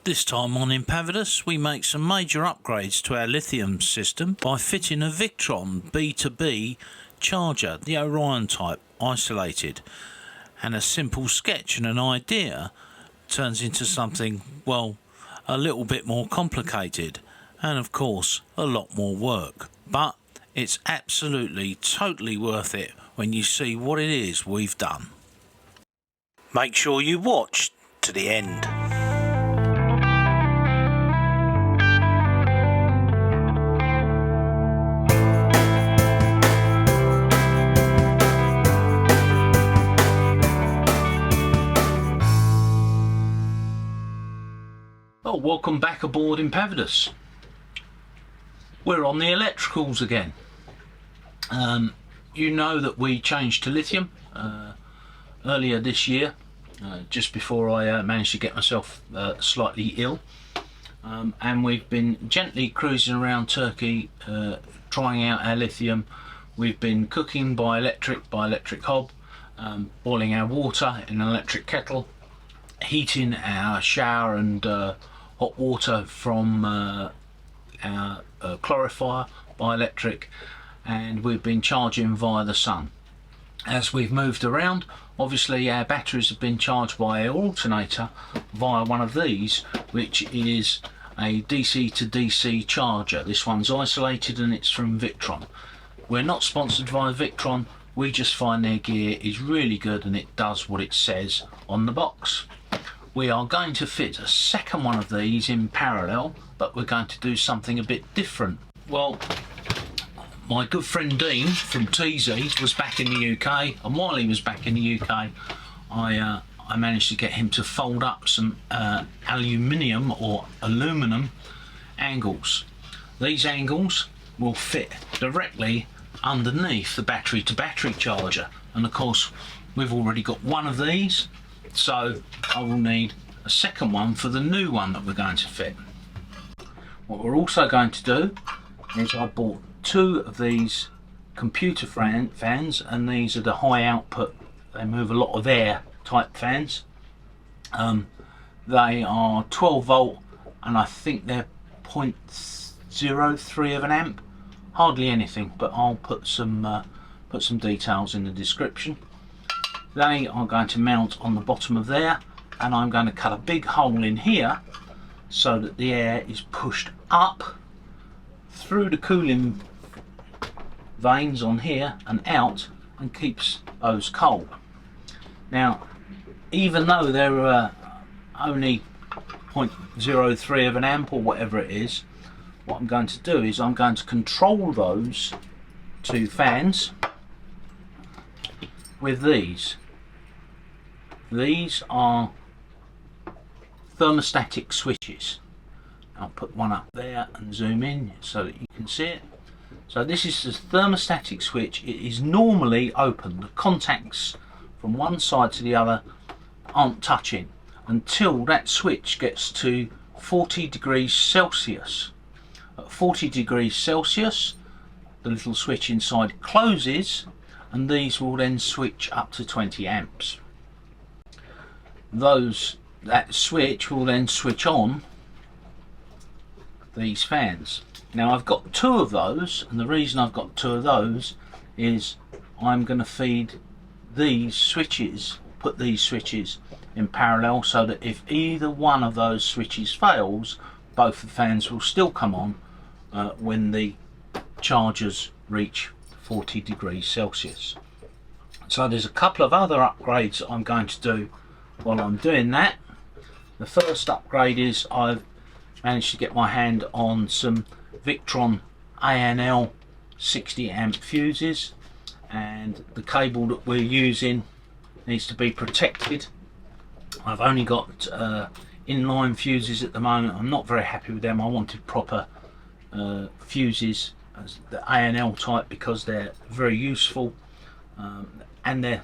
This time on Impavidus, we make some major upgrades to our lithium system by fitting a Victron B2B charger, the Orion type, isolated. And a simple sketch and an idea turns into something, well, a little bit more complicated and of course a lot more work. But it's absolutely, totally worth it when you see what it is we've done. Make sure you watch to the end. Well, welcome back aboard Impavidus. We're on the electricals again. You know that we changed to lithium earlier this year, just before I managed to get myself slightly ill, and we've been gently cruising around Turkey trying out our lithium. We've been cooking by electric hob, boiling our water in an electric kettle, heating our shower and hot water from our chlorifier by electric, and we've been charging via the sun. As we've moved around, obviously our batteries have been charged by our alternator via one of these, which is a DC to DC charger. This one's isolated and it's from Victron. We're not sponsored by Victron, we just find their gear is really good and it does what it says on the box. We are going to fit a second one of these in parallel, but we're going to do something a bit different. Well, my good friend Dean from TZ was back in the UK, and while he was back in the UK, I managed to get him to fold up some aluminium or aluminum angles. These angles will fit directly underneath the battery to battery charger, and of course we've already got one of these, so I will need a second one for the new one that we're going to fit. What we're also going to do is I bought two of these computer fans, and these are the high output, they move a lot of air type fans. They are 12 volt and I think they're 0.03 of an amp, hardly anything, but I'll put some details in the description. They are going to mount on the bottom of there, and I'm going to cut a big hole in here so that the air is pushed up through the cooling vanes on here and out and keeps those cold. Now, even though they're only 0.03 of an amp or whatever it is, what I'm going to do is I'm going to control those two fans with these. These are thermostatic switches. I'll put one up there and zoom in so that you can see it. So this is the thermostatic switch. It is normally open. The contacts from one side to the other aren't touching until that switch gets to 40 degrees Celsius. At 40 degrees Celsius, the little switch inside closes, and these will then switch up to 20 amps. That switch will then switch on these fans. Now I've got two of those, and the reason I've got two of those is I'm going to feed these switches, put these switches in parallel, so that if either one of those switches fails, both the fans will still come on when the chargers reach 40 degrees Celsius. So there's a couple of other upgrades that I'm going to do while I'm doing that. The first upgrade is I've managed to get my hand on some Victron ANL 60 amp fuses, and the cable that we're using needs to be protected. I've only got inline fuses at the moment. I'm not very happy with them. I wanted proper fuses, as the ANL type, because they're very useful, and they're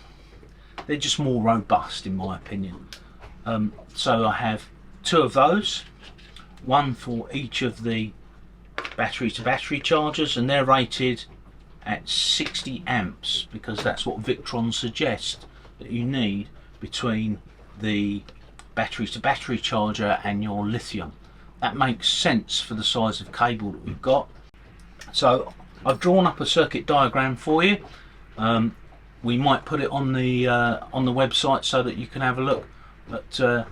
just more robust in my opinion. So I have two of those, one for each of the battery to battery chargers, and they're rated at 60 amps because that's what Victron suggests that you need between the battery to battery charger and your lithium. That makes sense for the size of cable that we've got. So I've drawn up a circuit diagram for you. We might put it on the website so that you can have a look, but so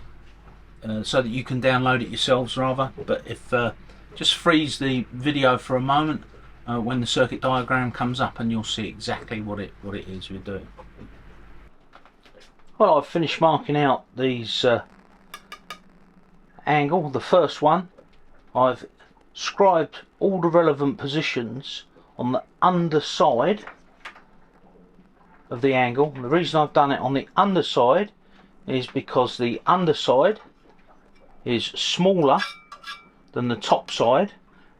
that you can download it yourselves rather. But if just freeze the video for a moment when the circuit diagram comes up, and you'll see exactly what it is we're doing. Well, I've finished marking out these angle. The first one, I've scribed all the relevant positions on the underside of the angle. And the reason I've done it on the underside is because the underside is smaller than the top side,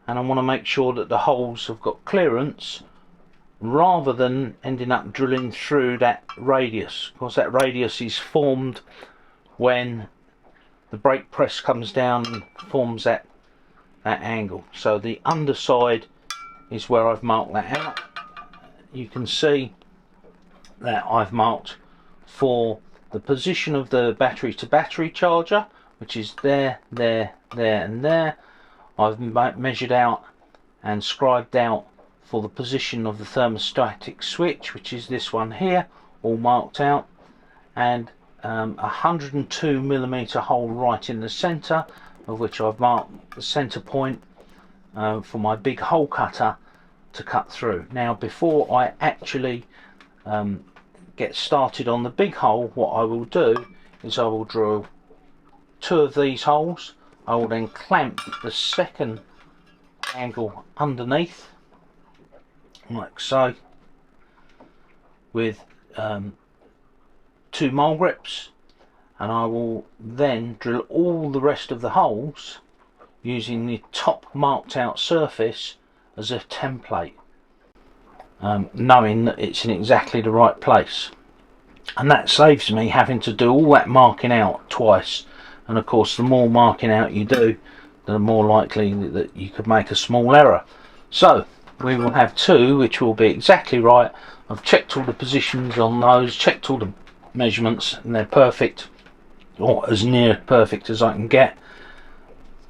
and I want to make sure that the holes have got clearance rather than ending up drilling through that radius, because that radius is formed when the brake press comes down and forms that angle. So the underside is where I've marked that out. You can see that I've marked for the position of the battery to battery charger, which is there, there, there and there. I've measured out and scribed out for the position of the thermostatic switch, which is this one here, all marked out, and a 102mm hole right in the centre, of which I've marked the centre point for my big hole cutter to cut through. Now, before I actually get started on the big hole, what I will do is I will drill 2 of these holes. I will then clamp the second angle underneath, like so, with 2 mole grips, and I will then drill all the rest of the holes using the top marked out surface as a template, knowing that it's in exactly the right place, and that saves me having to do all that marking out twice. And of course, the more marking out you do, the more likely that you could make a small error. So we will have 2 which will be exactly right. I've checked all the positions on those, checked all the measurements, and they're perfect, or as near perfect as I can get,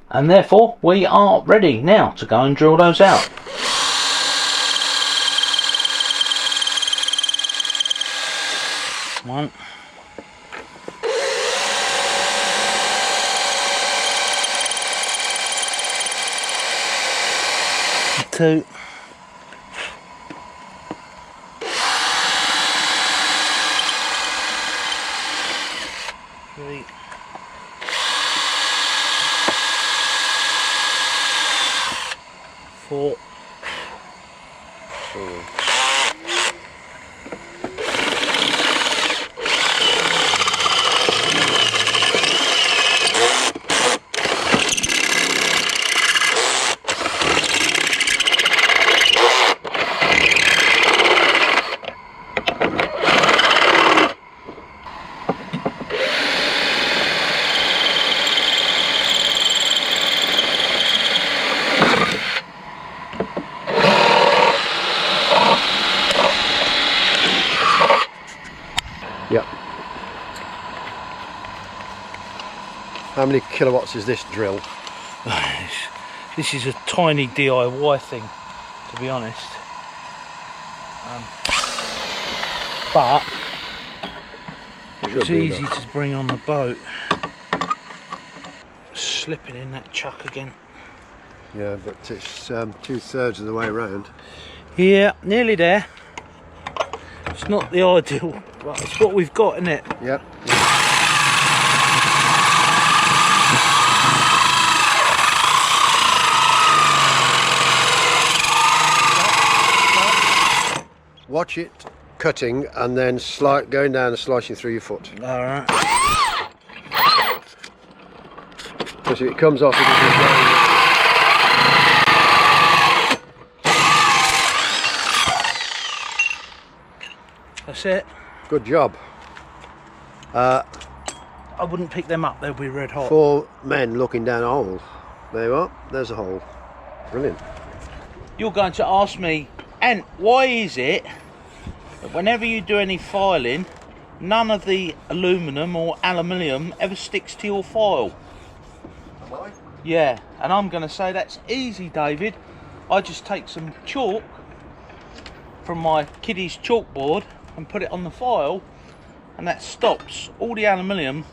and therefore we are ready now to go and drill those out. One, 2, 3, 4, Yep. How many kilowatts is this drill? This is a tiny DIY thing, to be honest, but it's easy to bring on the boat. Slipping in that chuck again. Yeah, but it's 2/3 of the way around. Yeah, nearly there. It's not the ideal, but it's what we've got, isn't it? Yep. Watch it cutting and then going down and slicing through your foot. Alright. Because if it comes off, That's it. good job. I wouldn't pick them up, they'll be red hot. 4 men looking down a hole. There you are, there's a hole. Brilliant. You're going to ask me, Ant, why is it that whenever you do any filing none of the aluminum or aluminium ever sticks to your foil. Am I? Yeah, and I'm going to say that's easy, David. I just take some chalk from my kiddie's chalkboard and put it on the foil, and that stops all the aluminum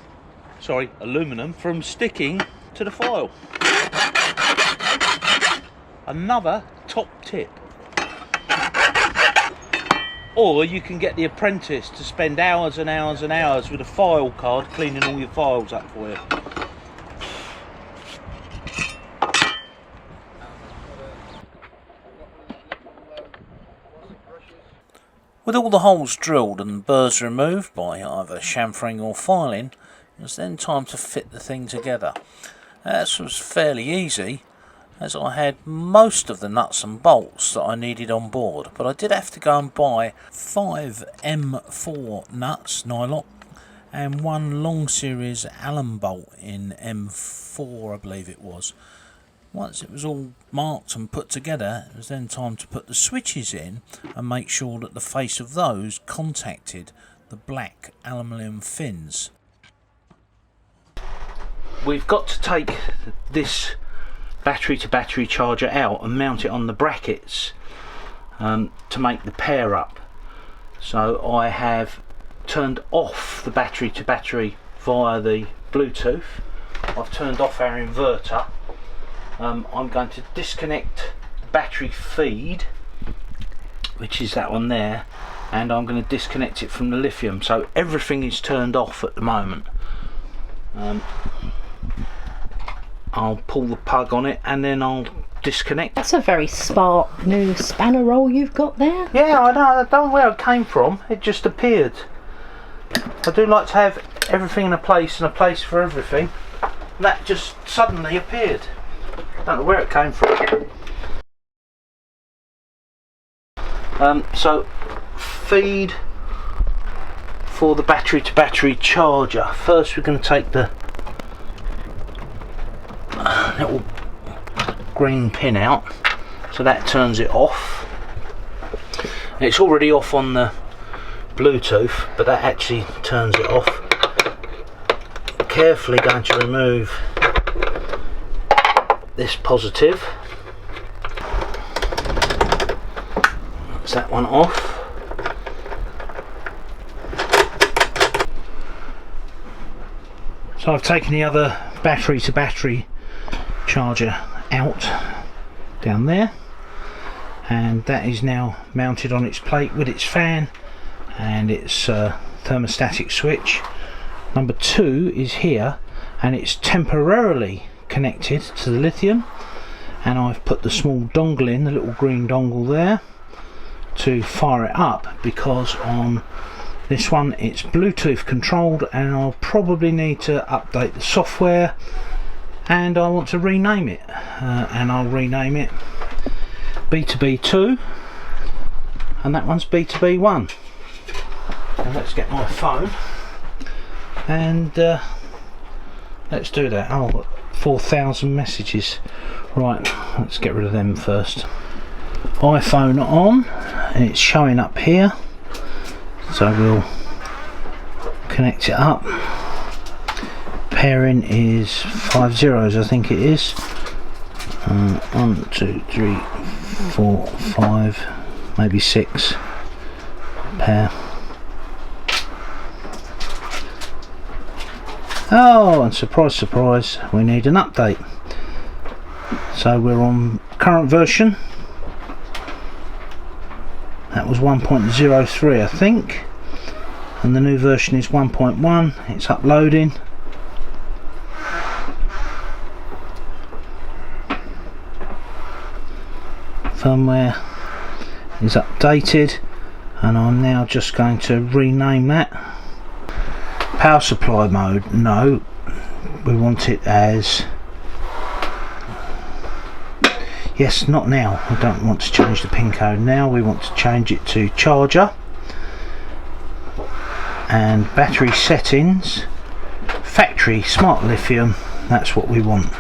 from sticking to the foil. Another top tip. Or you can get the apprentice to spend hours and hours and hours with a file card cleaning all your files up for you. With all the holes drilled and burrs removed by either chamfering or filing, it was then time to fit the thing together. This was fairly easy, as I had most of the nuts and bolts that I needed on board, but I did have to go and buy 5 M4 nuts, nylon, and 1 long series Allen bolt in M4 I believe it was. Once it was all marked and put together, it was then time to put the switches in and make sure that the face of those contacted the black aluminium fins. We've got to take this battery to battery charger out and mount it on the brackets to make the pair up. So I have turned off the battery to battery via the Bluetooth. I've turned off our inverter. I'm going to disconnect battery feed, which is that one there, and I'm going to disconnect it from the lithium, so everything is turned off at the moment. I'll pull the plug on it and then I'll disconnect. That's a very smart new spanner roll you've got there. Yeah, I know, I don't know where it came from, it just appeared. I do like to have everything in a place and a place for everything. That just suddenly appeared. Don't know where it came from. So feed for the battery to battery charger. First we're going to take the little green pin out, so that turns it off. It's already off on the Bluetooth, but that actually turns it off. Carefully going to remove this positive. That's that one off. So I've taken the other battery to battery charger out down there, and that is now mounted on its plate with its fan and its thermostatic switch. Number 2 is here, and it's temporarily connected to the lithium, and I've put the small dongle in, the little green dongle there, to fire it up, because on this one it's Bluetooth controlled and I'll probably need to update the software, and I want to rename it, and I'll rename it B2B2, and that one's B2B1. And let's get my phone and let's do that. Oh, 4,000 messages. Right, let's get rid of them first. iPhone on, and it's showing up here, so we'll connect it up. Pairing is 5 zeros, I think it is. 1, 2, 3, 4, 5, maybe 6 pair. Oh, and surprise surprise, we need an update. So we're on current version. That was 1.03 I think, and the new version is 1.1. It's uploading. Firmware is updated, and I'm now just going to rename that. Power supply mode, no, we want it as, yes, not now, I don't want to change the pin code now, we want to change it to charger. And battery settings, factory smart lithium, that's what we want,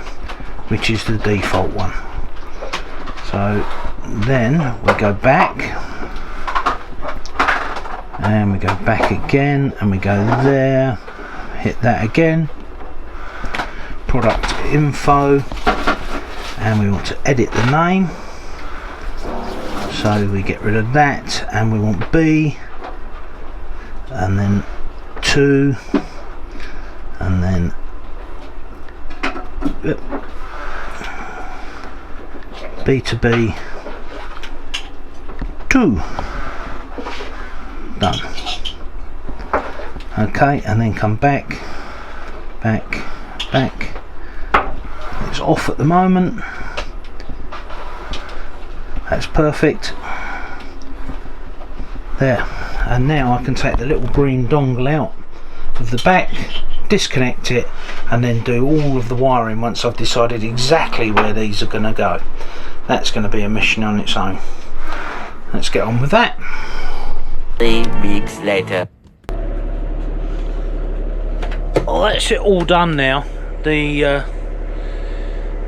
which is the default one. So then we go back and we go back again, and we go there, hit that again, product info, and we want to edit the name, so we get rid of that, and we want B, and then 2, and then B2B 2. Done. Okay, and then come back. It's off at the moment. That's perfect. There. And now I can take the little green dongle out of the back, disconnect it, and then do all of the wiring once I've decided exactly where these are going to go. That's going to be a mission on its own. Let's get on with that. 3 weeks later. Well, that's it all done now. The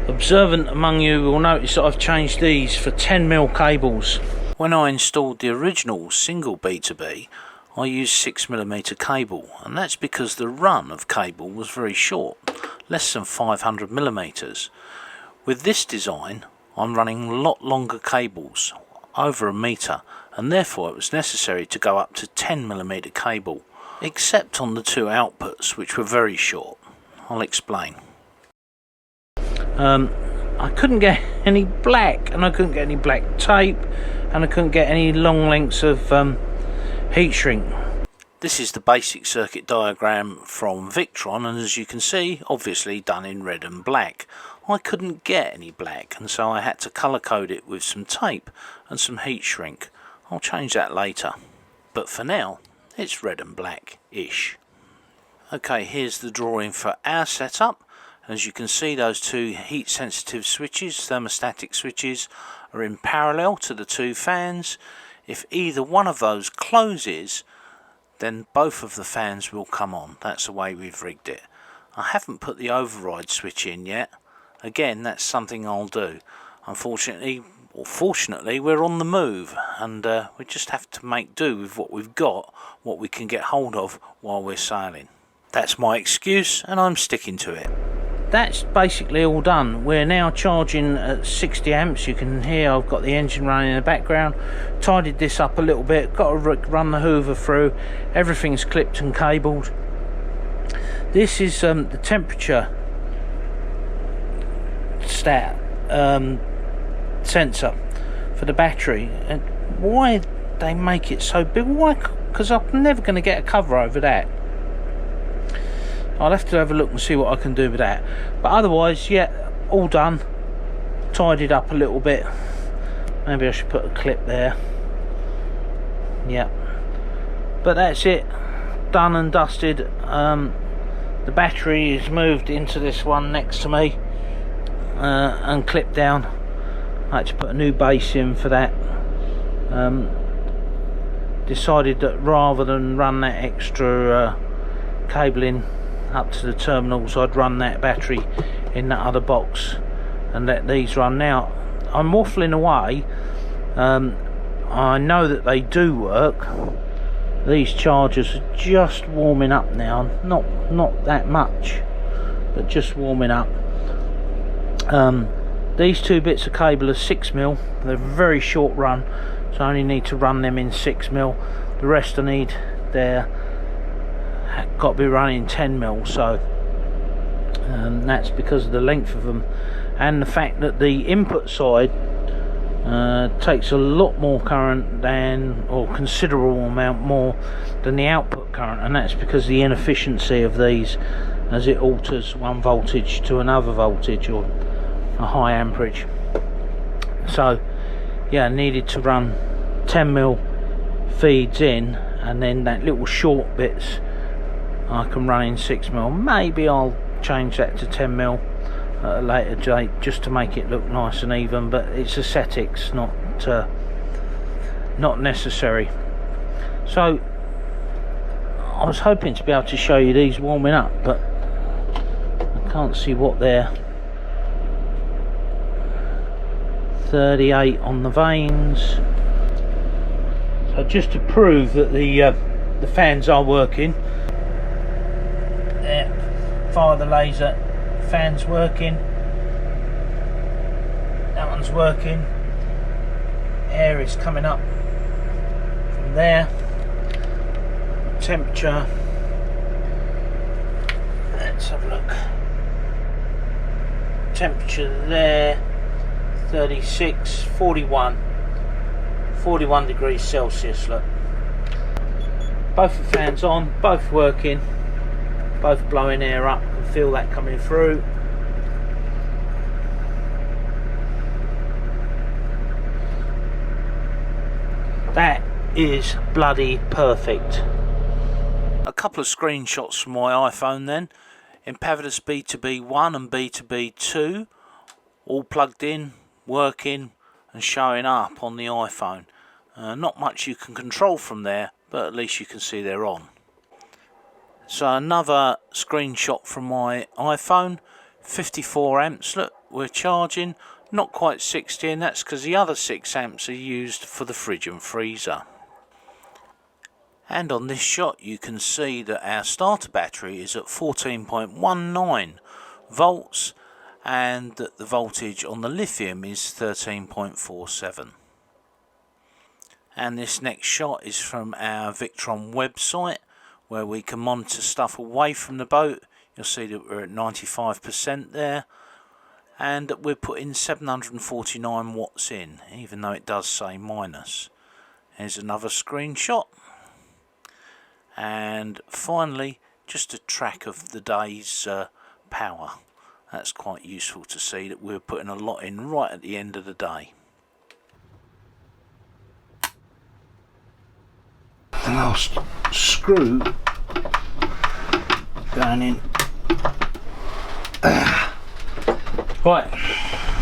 observant among you will notice that I've changed these for 10mm cables. When I installed the original single B2B, I used 6mm cable, and that's because the run of cable was very short, less than 500mm. With this design, I'm running a lot longer cables, over a metre, and therefore it was necessary to go up to 10mm cable, except on the 2 outputs, which were very short. I'll explain. I couldn't get any black, and I couldn't get any black tape, and I couldn't get any long lengths of heat shrink. This is the basic circuit diagram from Victron, and as you can see, obviously done in red and black. I couldn't get any black, and so I had to colour code it with some tape and some heat shrink. I'll change that later, but for now it's red and black-ish. Okay, here's the drawing for our setup. As you can see, those 2 heat sensitive switches, thermostatic switches, are in parallel to the 2 fans. If either one of those closes, then both of the fans will come on. That's the way we've rigged it. I haven't put the override switch in yet. Again, that's something I'll do. Unfortunately, or fortunately, we're on the move, and we just have to make do with what we've got, what we can get hold of while we're sailing. That's my excuse, and I'm sticking to it. That's basically all done. We're now charging at 60 amps. You can hear I've got the engine running in the background. Tidied this up a little bit, got to run the hoover through. Everything's clipped and cabled. This is the temperature sensor for the battery. And why they make it so big? Why? Because I'm never going to get a cover over that. I'll have to have a look and see what I can do with that, but otherwise, yeah, all done. Tidied up a little bit. Maybe I should put a clip there. Yeah, but that's it, done and dusted. The battery is moved into this one next to me and clipped down. I had to put a new base in for that. Decided that rather than run that extra cabling up to the terminals, I'd run that battery in that other box and let these run. Now I'm waffling away. I know that they do work. These chargers are just warming up now, not that much, but just warming up. These 2 bits of cable are 6mm. They're very short run, so I only need to run them in 6mm. The rest I need there got to be running 10mm, so that's because of the length of them and the fact that the input side takes a lot more current than, or considerable amount more than the output current, and that's because of the inefficiency of these as it alters one voltage to another voltage or a high amperage. So yeah, I needed to run 10mm feeds in, and then that little short bits I can run in 6mm. Maybe I'll change that to 10mm at a later date just to make it look nice and even, but it's aesthetics, not necessary. So I was hoping to be able to show you these warming up, but I can't see what they're. 38 on the vanes, So just to prove that the fans are working, there, via the laser, fans working. That one's working. Air is coming up from there. Temperature. Let's have a look. Temperature there, 36, 41 degrees Celsius. Look, both the fans on, both working, both blowing air up. You can feel that coming through. That is bloody perfect. A couple of screenshots from my iPhone then. Impavidus B2B 1 and B2B 2 all plugged in, working and showing up on the iPhone. Not much you can control from there, but at least you can see they're on. So another screenshot from my iPhone, 54 amps, look, we're charging, not quite 60, and that's because the other 6 amps are used for the fridge and freezer. And on this shot you can see that our starter battery is at 14.19 volts and that the voltage on the lithium is 13.47. And this next shot is from our Victron website, where we can monitor stuff away from the boat. You'll see that we're at 95% there, and that we're putting 749 watts in, even though it does say minus. Here's another screenshot. And finally, just a track of the day's power. That's quite useful to see that we're putting a lot in right at the end of the day. The last screw going in. Right,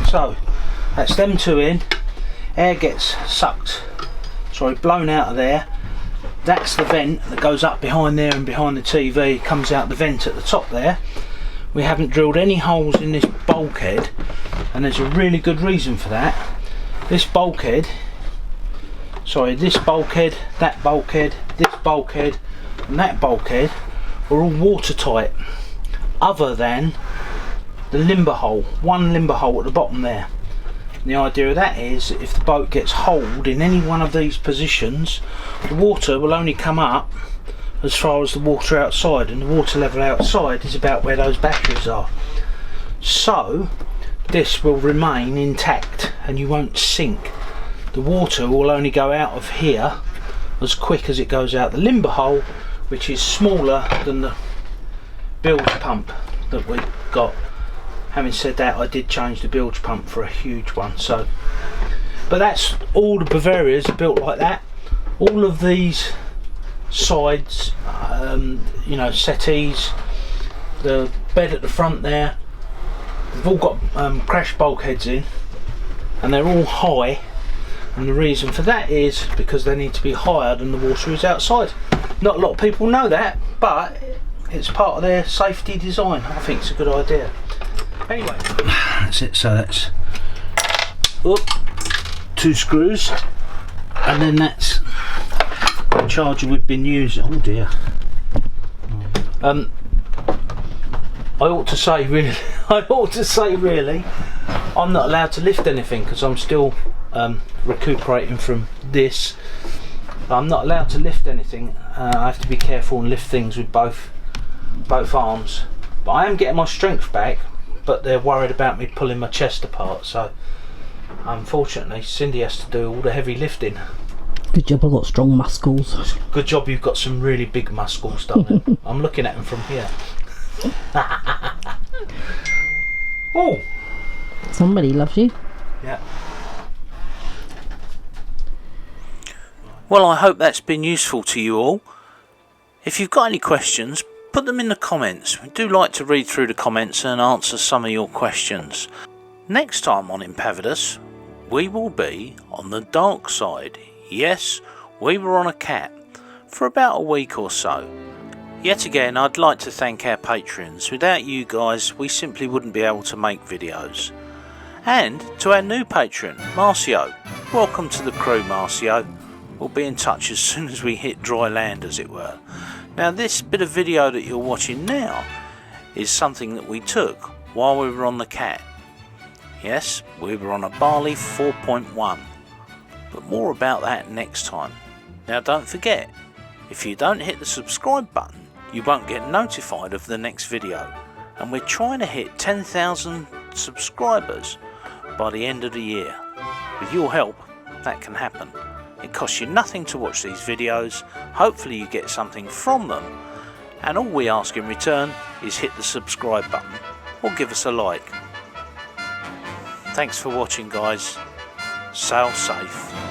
so that's them two in. Air gets blown out of there. That's the vent that goes up behind there and behind the TV, comes out the vent at the top there. We haven't drilled any holes in this bulkhead, and there's a really good reason for that. This bulkhead, that bulkhead, this bulkhead and that bulkhead are all watertight, other than the limber hole, one limber hole at the bottom there. And the idea of that is that if the boat gets holed in any one of these positions, the water will only come up as far as the water outside, and the water level outside is about where those batteries are. So this will remain intact and you won't sink. The water will only go out of here as quick as it goes out the limber hole, which is smaller than the bilge pump that we got. Having said that, I did change the bilge pump for a huge one. So, but that's all the Bavarias are built like that. All of these sides, you know, settees, the bed at the front there, they've all got crash bulkheads in, and they're all high. And the reason for that is because they need to be higher than the water is outside. Not a lot of people know that, but it's part of their safety design. I think it's a good idea. Anyway, that's it. So that's two screws, and then that's the charger we've been using. Oh dear. I ought to say really, I'm not allowed to lift anything because I'm still recuperating from this. I'm not allowed to lift anything. I have to be careful and lift things with both arms. But I am getting my strength back, but they're worried about me pulling my chest apart, so unfortunately Cindy has to do all the heavy lifting. Good job I've got strong muscles. Good job you've got some really big muscles, darling. I'm looking at them from here. Oh! Somebody loves you. Yeah. Well, I hope that's been useful to you all. If you've got any questions, put them in the comments. We do like to read through the comments and answer some of your questions. Next time on Impavidus, we will be on the dark side. Yes, we were on a cat for about a week or so. Yet again, I'd like to thank our patrons. Without you guys, we simply wouldn't be able to make videos. And to our new patron, Marcio. Welcome to the crew, Marcio. we'll be in touch as soon as we hit dry land, as it were. Now, this bit of video that you're watching now is something that we took while we were on the Cat. Yes, we were on a Bali 4.1, but more about that next time. Now, don't forget, if you don't hit the subscribe button, you won't get notified of the next video, and we're trying to hit 10,000 subscribers by the end of the year. With your help, that can happen. It costs you nothing to watch these videos, hopefully you get something from them, and all we ask in return is hit the subscribe button or give us a like. Thanks for watching, guys. Sail safe.